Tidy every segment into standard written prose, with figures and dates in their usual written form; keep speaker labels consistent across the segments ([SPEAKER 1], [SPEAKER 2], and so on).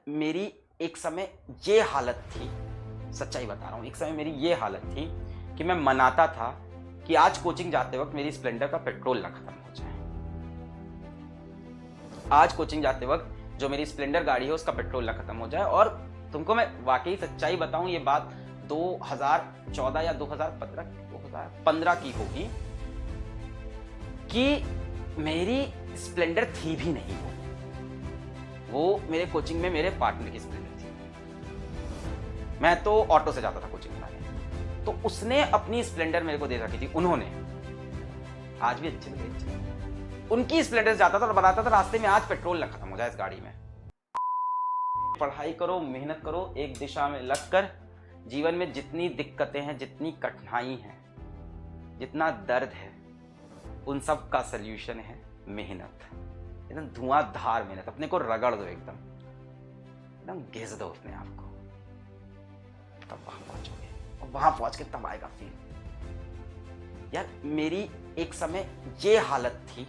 [SPEAKER 1] मेरी एक समय ये हालत थी, सच्चाई बता रहा हूँ, एक समय मेरी ये हालत थी कि मैं मनाता था कि आज कोचिंग जाते वक्त मेरी स्प्लेंडर का पेट्रोल ना खत्म हो जाए। आज कोचिंग जाते वक्त जो मेरी स्प्लेंडर गाड़ी है उसका पेट्रोल ना खत्म हो जाए। और तुमको मैं वाकई सच्चाई बताऊं, ये बात 2014 या 2015 की होगी कि मेरी स्प्लेंडर थी भी नहीं। वो मेरे कोचिंग में मेरे पार्टनर की स्प्लेंडर थी। मैं तो ऑटो से जाता था कोचिंग कराने, तो उसने अपनी स्प्लेंडर मेरे को दे रखी थी। उन्होंने आज भी अच्छी लगी, उनकी स्प्लेंडर जाता था और बताता था रास्ते में आज पेट्रोल ना खत्म हो जाए इस गाड़ी में। पढ़ाई करो, मेहनत करो, एक दिशा में लगकर। जीवन में जितनी दिक्कतें हैं, जितनी कठिनाई है, जितना दर्द है, उन सब का सल्यूशन है मेहनत। एकदम धुआंधार मेहनत, अपने को रगड़ दो, एकदम घिस दो अपने आप को, तब वहां पहुंचोगे। और वहां पहुंच के तब आएगा फील। यार मेरी एक समय ये हालत थी,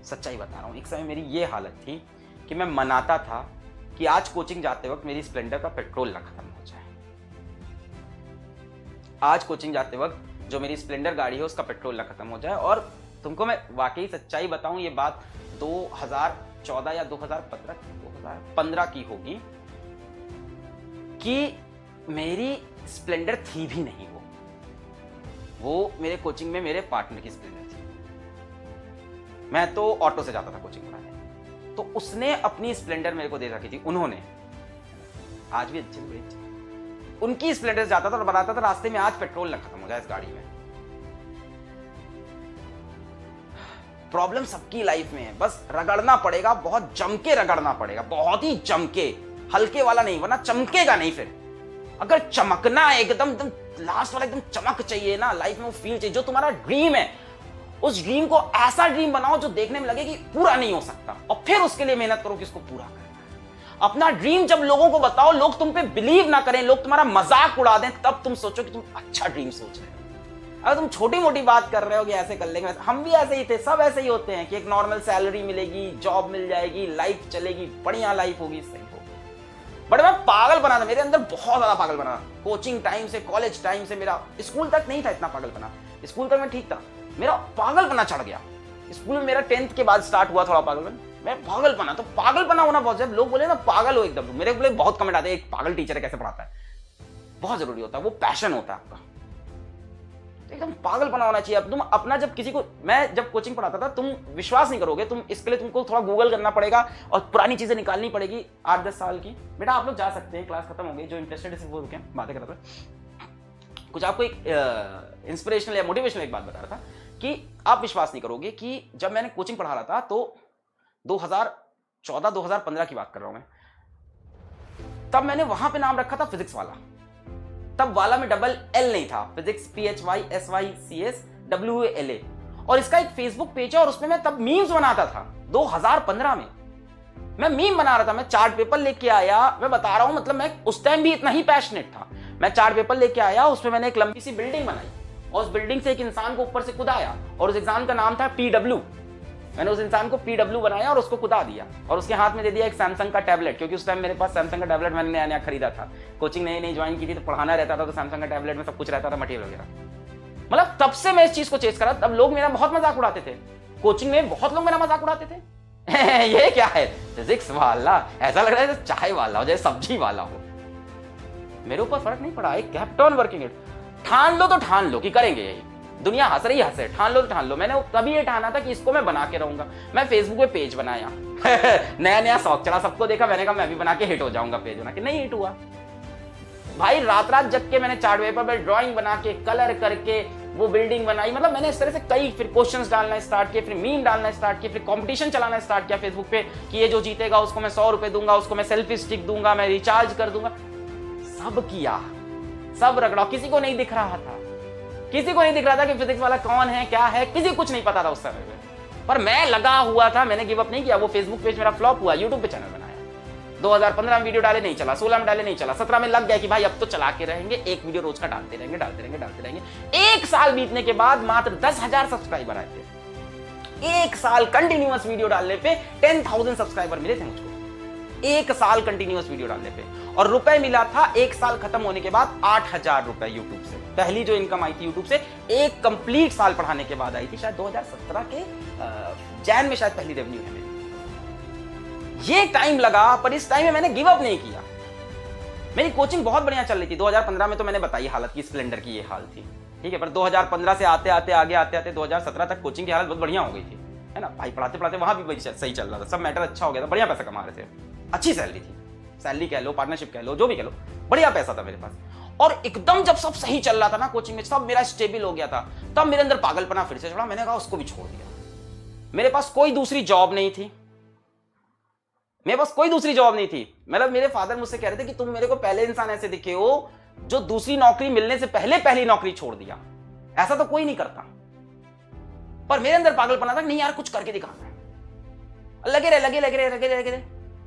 [SPEAKER 1] सच्चाई बता रहा हूं, एक समय मेरी ये हालत थी कि मैं मनाता था कि आज कोचिंग जाते वक्त मेरी स्प्लेंडर का पेट्रोल ना खत्म हो जाए। आज कोचिंग जाते वक्त जो मेरी स्प्लेंडर गाड़ी है उसका पेट्रोल ना खत्म हो जाए। और तुमको मैं वाकई सच्चाई बताऊं, ये बात 2014 या 2015 की होगी कि मेरी स्प्लेंडर थी भी नहीं। वो मेरे कोचिंग में मेरे पार्टनर की स्प्लेंडर थी। मैं तो ऑटो से जाता था कोचिंग कराने, तो उसने अपनी स्प्लेंडर मेरे को दे रखी थी। उन्होंने आज भी अच्छी लगी, उनकी स्प्लेंडर जाता था और बताता था रास्ते में आज पेट्रोल ना खत्म हो जाए इस गाड़ी में। प्रॉब्लम सबकी लाइफ में है, बस रगड़ना पड़ेगा, बहुत जम के रगड़ना पड़ेगा, बहुत ही जम के, हल्के वाला नहीं, वरना चमकेगा नहीं। फिर अगर चमकना है एकदम लास्ट वाला, एकदम चमक चाहिए ना लाइफ में, वो फील चाहिए। जो तुम्हारा ड्रीम है, उस ड्रीम को ऐसा ड्रीम बनाओ जो देखने में लगे कि पूरा नहीं हो सकता, और फिर उसके लिए मेहनत करो कि इसको पूरा करना है। अपना ड्रीम जब लोगों को बताओ, लोग तुम पे बिलीव ना करें, लोग तुम्हारा मजाक उड़ा दें, तब तुम सोचो कि तुम अच्छा ड्रीम सोच रहे हो। अगर तुम छोटी मोटी बात कर रहे हो कि ऐसे कर लेंगे, हम भी ऐसे ही थे, सब ऐसे ही होते हैं कि एक नॉर्मल सैलरी मिलेगी, जॉब मिल जाएगी, लाइफ चलेगी, बढ़िया लाइफ होगी, सही होगी। बट मैं पागल बना था, मेरे अंदर बहुत ज्यादा पागल बना। कोचिंग टाइम से, कॉलेज टाइम से, मेरा स्कूल तक नहीं था इतना पागल बना। स्कूल तक मैं ठीक था, मेरा पागल बना चढ़ गया। स्कूल में मेरा 10th के बाद स्टार्ट हुआ थोड़ा पागलपन। मैं पागल बना, तो पागल बना होना बहुत, जब लोग बोले ना पागल हो एकदम, मेरे बोले बहुत कमेंट आते हैं, एक पागल टीचर है कैसे पढ़ाता है। बहुत जरूरी होता है, वो पैशन होता है आपका, एकदम पागल बना होना चाहिए। अब तुम अपना, जब किसी को, मैं जब कोचिंग पढ़ाता था, तुम विश्वास नहीं करोगे, तुम इसके लिए तुमको थोड़ा गूगल करना पड़ेगा और पुरानी चीजें निकालनी पड़ेगी 8-10 साल की। बेटा आप लोग जा सकते हैं, क्लास खत्म हो गई, जो इंटरेस्टेड है वो रुके, बातें कर रहा था। कुछ आपको एक इंस्पिरेशनल या मोटिवेशनल एक बात बता रहा था कि आप विश्वास नहीं करोगे कि जब मैंने कोचिंग पढ़ा रहा था, तो 2014-2015 की बात कर रहा हूं मैं, तब मैंने वहां पे नाम रखा था फिजिक्स वाला। तब वाला में डबल एल नहीं था, फिजिक्स PHYSYCSWALA। और इसका एक फेसबुक पेज है और उसमें मैं तब मीम्स बनाता था। 2015 में मैं मीम बना रहा था, मैं चार्ट पेपर लेके आया, मैं बता रहा हूं, मतलब मैं उस टाइम भी इतना ही पैशनेट था। मैं चार्ट पेपर लेके आया, उसमें मैंने एक लंबी सी बिल्डिंग बनाई और उस बिल्डिंग से एक इंसान को ऊपर से कूदाया, और उस एग्जाम का नाम था PW। मैंने उस इंसान को PW बनाया और उसको कूदा दिया, और उसके हाथ में दे दिया एक सैमसंग का टैबलेट, क्योंकि उस टाइम मेरे पास सैमसंग का टैबलेट मैंने नया नया खरीदा था। कोचिंग नई नई ज्वाइन की थी, तो पढ़ाना रहता था, तो सैमसंग का टैबलेट में सब कुछ रहता था, मटेरियल वगैरह। मतलब तब से मैं इस चीज को चेस करा। तब लोग मेरा बहुत मजाक उड़ाते थे, कोचिंग में बहुत लोग मेरा मजाक उड़ाते थे। ये क्या है, फिजिक्स वाला, ऐसा लग रहा है चाय वाला हो, जैसे सब्जी वाला हो। मेरे ऊपर फर्क नहीं पड़ा, एक केप्ट ऑन वर्किंग इट। ठान लो तो ठान लो कि करेंगे यही, दुनिया हंस रही हंसे, ठान लो तो ठान लो। मैंने तभी ये ठाना था कि इसको मैं बना के रहूंगा। मैं फेसबुक पे पेज बनाया नया नया शौक चढ़ा, सबको देखा, मैंने कहा मैं भी बना के हिट हो जाऊंगा। पेज बना के नहीं हिट हुआ भाई, रात रात जग के मैंने चार्ट पेपर पर ड्राइंग बना के, कलर करके वो बिल्डिंग बनाई। मतलब मैंने इस तरह से कई, फिर क्वेश्चंस डालना स्टार्ट किए, फिर मीम डालना स्टार्ट किए, फिर कंपटीशन चलाना स्टार्ट किया फेसबुक पे कि ये जो जीतेगा उसको मैं 100 रुपए दूंगा, उसको मैं सेल्फी स्टिक दूंगा, मैं रिचार्ज कर दूंगा। सब किया, सब रगड़ा, किसी को नहीं दिख रहा था, किसी को नहीं दिख रहा था कि फिजिक्स वाला कौन है, क्या है, किसी कुछ नहीं पता था उस समय में। पर मैं लगा हुआ था, मैंने गिव अप नहीं किया। वो फेसबुक पेज मेरा फ्लॉप हुआ, यूट्यूब पे चैनल बनाया, 2015 में वीडियो डाले नहीं चला, 16 में डाले नहीं चला, 17 में लग गया कि भाई अब तो चला के रहेंगे, एक वीडियो रोज का डालते रहेंगे, डालते रहेंगे, डालते रहेंगे। एक साल बीतने के बाद मात्र 10,000 सब्सक्राइबर आए थे। एक साल कंटिन्यूअस वीडियो डालने पे 10,000 सब्सक्राइबर मिले थे मुझको। 1 साल कंटिन्यूअस वीडियो डालने पे, और रुपए मिला था 1 साल खत्म होने के बाद 8,000 रुपए यूट्यूब से। पहली जो इनकम आई थी यूट्यूब से एक कंप्लीट साल पढ़ाने के बाद आई थी, शायद 2017 के जैन में शायद पहली रेवेन्यू है मेरी। ये टाइम लगा, पर इस टाइम में मैंने गिव अप नहीं किया। मेरी कोचिंग बहुत बढ़िया चल रही थी। 2015 में तो मैंने बताई हालत की, स्प्लेंडर की ये हाल थी, ठीक है। पर 2015 से आते आते 2017 तक कोचिंग की हालत बहुत बढ़िया हो गई थी, है ना भाई। पढ़ाते पढ़ाते वहां भी सही चल रहा था, सब मैटर अच्छा हो गया था, बढ़िया पैसा कमा रहे थे, अच्छी सैलरी थी, सैलरी कह लो, पार्टनरशिप कह लो, जो भी कह लो, बढ़िया पैसा था मेरे पास। और एकदम जब सब सही चल रहा था ना कोचिंग में, सब मेरा स्टेबल हो गया था, तब मेरे अंदर पागलपना फिर से चढ़ा। मैंने कहा उसको भी छोड़ दिया। मेरे पास कोई दूसरी जॉब नहीं थी, मेरे पास कोई दूसरी जॉब नहीं थी। मतलब मेरे फादर मुझसे कह रहे थे कि तुम मेरे को पहले इंसान ऐसे दिखे हो जो दूसरी नौकरी मिलने से पहले पहली नौकरी छोड़ दिया, ऐसा तो कोई नहीं करता। पर मेरे अंदर पागलपना था, नहीं यार कुछ करके दिखाना है। लगे रहे।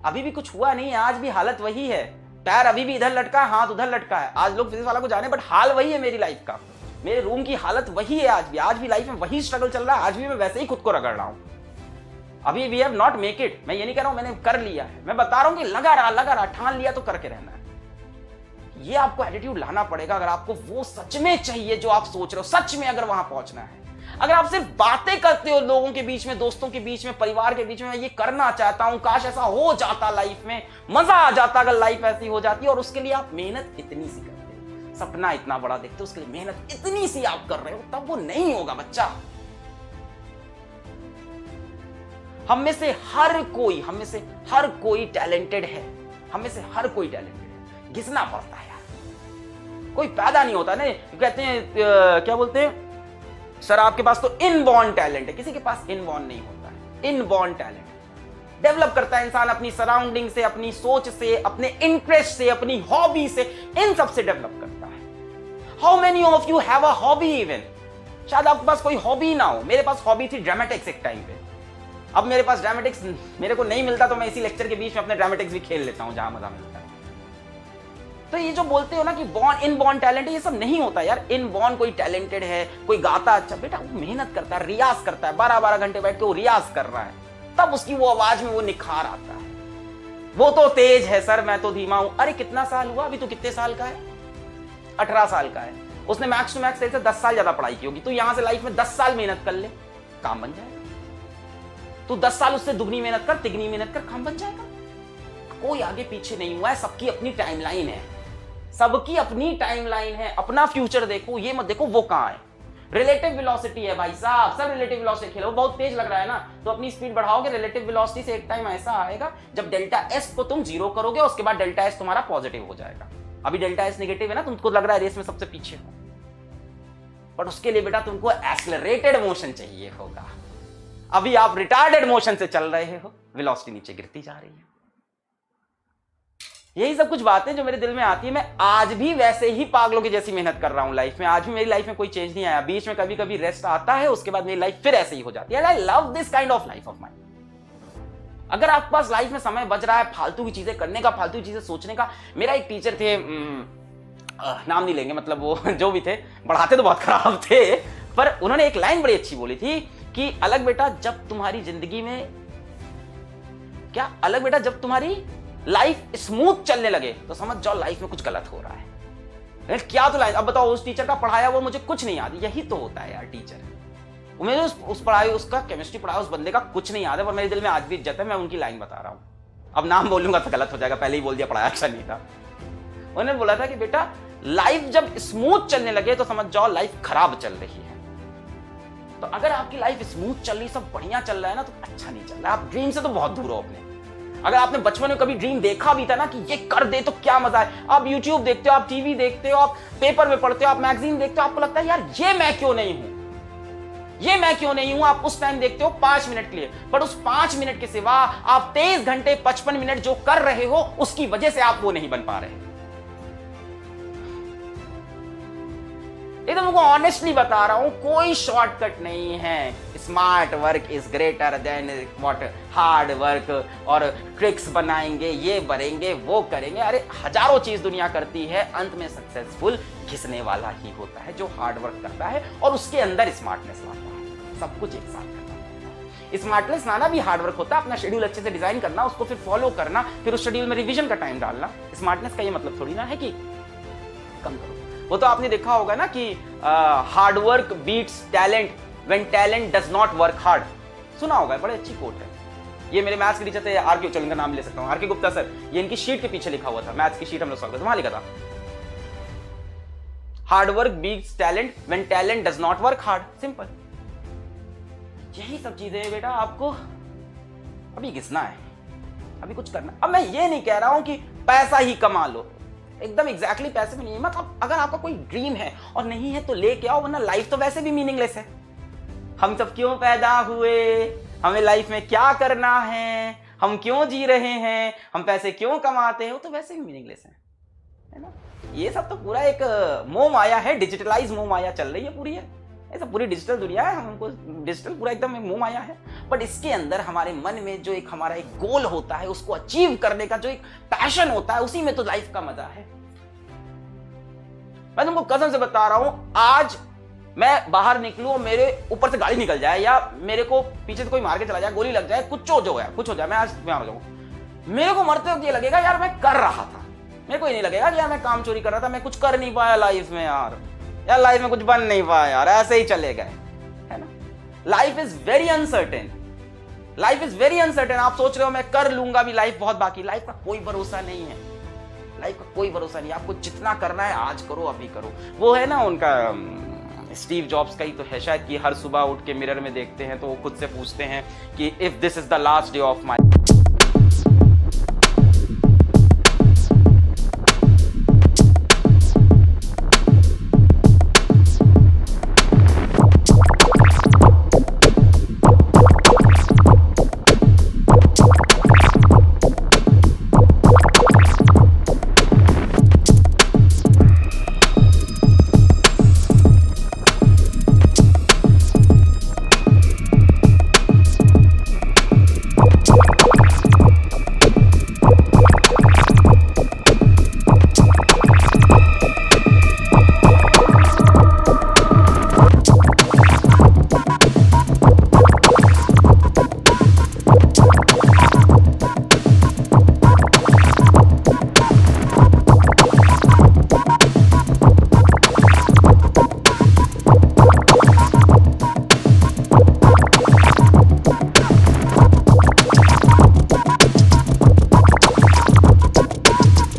[SPEAKER 1] अभी भी कुछ हुआ नहीं, आज भी हालत वही है, पैर अभी भी इधर लटका है, हाथ उधर लटका है। आज लोग फिजिक्स वाला को जाने, बट हाल वही है मेरी लाइफ का, मेरे रूम की हालत वही है आज भी लाइफ में वही स्ट्रगल चल रहा है। आज भी मैं वैसे ही खुद को रगड़ रहा हूं। अभी we have not make it, मैं ये नहीं कह रहा हूं मैंने कर लिया है, मैं बता रहा हूं कि लगा रहा, ठान लिया तो करके रहना है। ये आपको एटीट्यूड लाना पड़ेगा अगर आपको वो सच में चाहिए जो आप सोच रहे हो, सच में अगर वहां पहुंचना है। अगर आप सिर्फ बातें करते हो लोगों के बीच में, दोस्तों के बीच में, परिवार के बीच में, मैं ये करना चाहता हूं, काश ऐसा हो जाता लाइफ में, मजा आ जाता अगर लाइफ ऐसी हो जाती, और उसके लिए आप मेहनत इतनी सी करते हो, सपना इतना बड़ा देखते हो, उसके लिए मेहनत इतनी सी आप कर रहे हो, तब वो नहीं होगा बच्चा। हम में से हर कोई टैलेंटेड है, हम में से हर कोई टैलेंटेड है, घिसना पड़ता है यार। कोई पैदा नहीं होता ना, कहते हैं क्या बोलते हैं सर, आपके पास तो इनबॉर्न टैलेंट है, किसी के पास इनबॉर्न नहीं होता है। इनबॉर्न टैलेंट डेवलप करता है इंसान अपनी सराउंडिंग से, अपनी सोच से, अपने इंटरेस्ट से, अपनी हॉबी से, इन सब से डेवलप करता है। How many of you have a hobby even? शायद आपके पास कोई हॉबी ना हो। मेरे पास हॉबी थी ड्रामेटिक्स एक टाइम पे। अब मेरे पास ड्रामेटिक्स मेरे को नहीं मिलता तो मैं इसी लेक्चर के बीच में अपने ड्रामेटिक्स भी खेल लेता हूं जहां मजा मिलता है। तो ये जो बोलते हो ना कि बॉर्न इनबॉर्न टैलेंट है, ये सब नहीं होता यार। इनबॉर्न कोई टैलेंटेड है, कोई गाता अच्छा, बेटा वो मेहनत करता है, रियाज करता है, 12-12 घंटे बैठ के वो रियाज कर रहा है, तब उसकी वो आवाज में वो निखार आता है। वो तो तेज है सर, मैं तो धीमा हूं। अरे कितना साल हुआ, अभी तो कितने साल का है? 18 साल का है। उसने मैक्स टू मैक्स से 10 साल ज्यादा पढ़ाई की होगी। तू यहां से लाइफ में 10 साल मेहनत कर ले, काम बन जाएगा। तू 10 साल उससे दुगनी मेहनत कर, तिगनी मेहनत कर, काम बन जाएगा। कोई आगे पीछे नहीं हुआ है, सबकी अपनी टाइमलाइन है, सबकी अपनी टाइमलाइन है। अपना फ्यूचर देखो, ये मत देखो वो कहां है। रिलेटिव वेलोसिटी है भाई साहब, सब रिलेटिव वेलोसिटी खेलो। बहुत तेज लग रहा है ना, तो अपनी स्पीड बढ़ाओगे, रिलेटिव वेलोसिटी से एक टाइम ऐसा आएगा जब डेल्टा एस को तुम 0 करोगे, उसके बाद डेल्टा एस तुम्हारा पॉजिटिव हो जाएगा। अभी डेल्टा एस नेगेटिव है ना, तुमको लग रहा है रेस में सबसे पीछे हो, बट उसके लिए बेटा तुमको एक्सेलरेटेड मोशन चाहिए होगा। अभी आप रिटार्डेड मोशन से चल रहे हो, वेलोसिटी नीचे गिरती जा रही है। यही सब कुछ बातें जो मेरे दिल में आती है। मैं आज भी वैसे ही पागलों की जैसी मेहनत कर रहा हूं लाइफ में। आज भी मेरी लाइफ में कोई चेंज नहीं आया। बीच में कभी कभी रेस्ट आता है, उसके बाद मेरी लाइफ फिर ऐसे ही हो जाती है। I love this kind of life of mine. अगर आपके पास लाइफ में समय बच रहा है फालतू की चीजें करने का, फालतू की चीजें सोचने का। मेरा एक टीचर थे, नाम नहीं लेंगे, मतलब वो जो भी थे, पढ़ाते तो बहुत खराब थे, पर उन्होंने एक लाइन बड़ी अच्छी बोली थी कि अलग बेटा जब तुम्हारी जिंदगी में क्या, अलग बेटा जब तुम्हारी लाइफ स्मूथ चलने लगे तो समझ जाओ लाइफ में कुछ गलत हो रहा है। क्या तो लाइन, अब बताओ उस टीचर का पढ़ाया वो मुझे कुछ नहीं याद। यही तो होता है यार टीचर। मुझे उस पढ़ाई, उसका केमिस्ट्री पढ़ाया उस बंदे का कुछ नहीं याद है, पर मेरे दिल में आज भी इज्जत है। मैं उनकी लाइन बता रहा हूं, अब नाम बोलूंगा तो गलत हो जाएगा, पहले ही बोल दिया पढ़ाया अच्छा नहीं था। उन्होंने बोला था कि बेटा लाइफ जब स्मूथ चलने लगे तो समझ जाओ लाइफ खराब चल रही है। तो अगर आपकी लाइफ स्मूथ चल रही, सब बढ़िया चल रहा है ना, तो अच्छा नहीं चल रहा है। आप ड्रीम से तो बहुत दूर हो अपने। अगर आपने बचपन में कभी ड्रीम देखा भी था ना कि ये कर दे तो क्या मजा है, आप YouTube देखते हो, आप टीवी देखते हो, आप पेपर में पढ़ते हो, आप मैगजीन देखते हो, आपको लगता है यार ये मैं क्यों नहीं हूं, ये मैं क्यों नहीं हूं। आप उस टाइम देखते हो 5 मिनट के लिए, पर उस 5 मिनट के सिवा आप 23 घंटे 55 मिनट जो कर रहे हो, उसकी वजह से आप वो नहीं बन पा रहे। एकदम तुमको ऑनेस्टली बता रहा हूं, कोई शॉर्टकट नहीं है। Smart work is greater than what hard work, और ट्रिक्स बनाएंगे, ये बनेंगे, वो करेंगे। अरे हजारों चीज दुनिया करती है, अंत में सक्सेसफुल घिसने वाला ही होता है जो हार्ड वर्क करता है और उसके अंदर स्मार्टनेस लाता है। सब कुछ एक साथ करना पड़ता है। स्मार्टनेस लाना भी हार्डवर्क होता है, अपना शेड्यूल अच्छे से डिजाइन करना, उसको फिर फॉलो करना, फिर उस शेड्यूल में रिवीजन का टाइम डालना। स्मार्टनेस का ये मतलब थोड़ी ना है कि कम करो। वो तो आपने देखा होगा ना कि hard work beats talent when talent does not work hard. सुना होगा, बड़ी अच्छी कोट है। ये मेरे मैथ्स के टीचर थे आर.के. चलो इनका नाम ले सकता हूँ, आर.के. गुप्ता सर। ये इनकी शीट के पीछे लिखा हुआ था, मैथ्स की शीट हम लोग सॉल्व करते वहां लिखा था, hard work beats talent when talent does not work hard. Simple. यही सब चीजें बेटा आपको अभी घिसना है, अभी कुछ करना। अब मैं ये नहीं कह रहा हूं कि पैसा ही कमा लो, एकदम एग्जैक्टली पैसे में नहीं है। मतलब अगर आपका कोई ड्रीम है और नहीं है तो लेके आओ, वरना लाइफ तो वैसे भी मीनिंगलेस है। हम सब क्यों पैदा हुए, हमें लाइफ में क्या करना है, हम क्यों जी रहे हैं, हम पैसे क्यों कमाते हैं, वो तो वैसे भी मीनिंगलेस है ना। ये सब तो पूरा एक मोह माया है, डिजिटलाइज मोह माया चल रही है पूरी है। ऐसा पूरी डिजिटल दुनिया है, हमको डिजिटल पूरा एकदम मोह माया है। बट इसके अंदर हमारे मन में जो एक हमारा एक गोल होता है, उसको अचीव करने का जो एक पैशन होता है, उसी में तो लाइफ का मजा है। मैं तुमको कसम से बता रहा हूं, आज मैं बाहर निकलूं और मेरे ऊपर से गाड़ी निकल जाए या मेरे को पीछे से कोई मार के चला जाए, गोली लग जाए, कुछ हो जाए, मैं आज बीमार हो जाऊं, मेरे को मरते वक्त ये लगेगा यार मैं कर रहा था। मेरे को ये नहीं लगेगा कि यार मैं काम चोरी कर रहा था, मैं कुछ कर नहीं पाया लाइफ में, यार लाइफ में कुछ बन नहीं पाया, यार ऐसे ही चले गए, है ना। Life is very uncertain, life is very uncertain. आप सोच रहे हो मैं कर लूंगा भी, लाइफ बहुत बाकी। लाइफ का कोई भरोसा नहीं है, लाइफ का कोई भरोसा नहीं। आपको जितना करना है आज करो, अभी करो। वो है ना उनका स्टीव जॉब्स का ही तो है शायद कि हर सुबह उठ के मिरर में देखते हैं तो वो खुद से पूछते हैं कि if this is the last day of my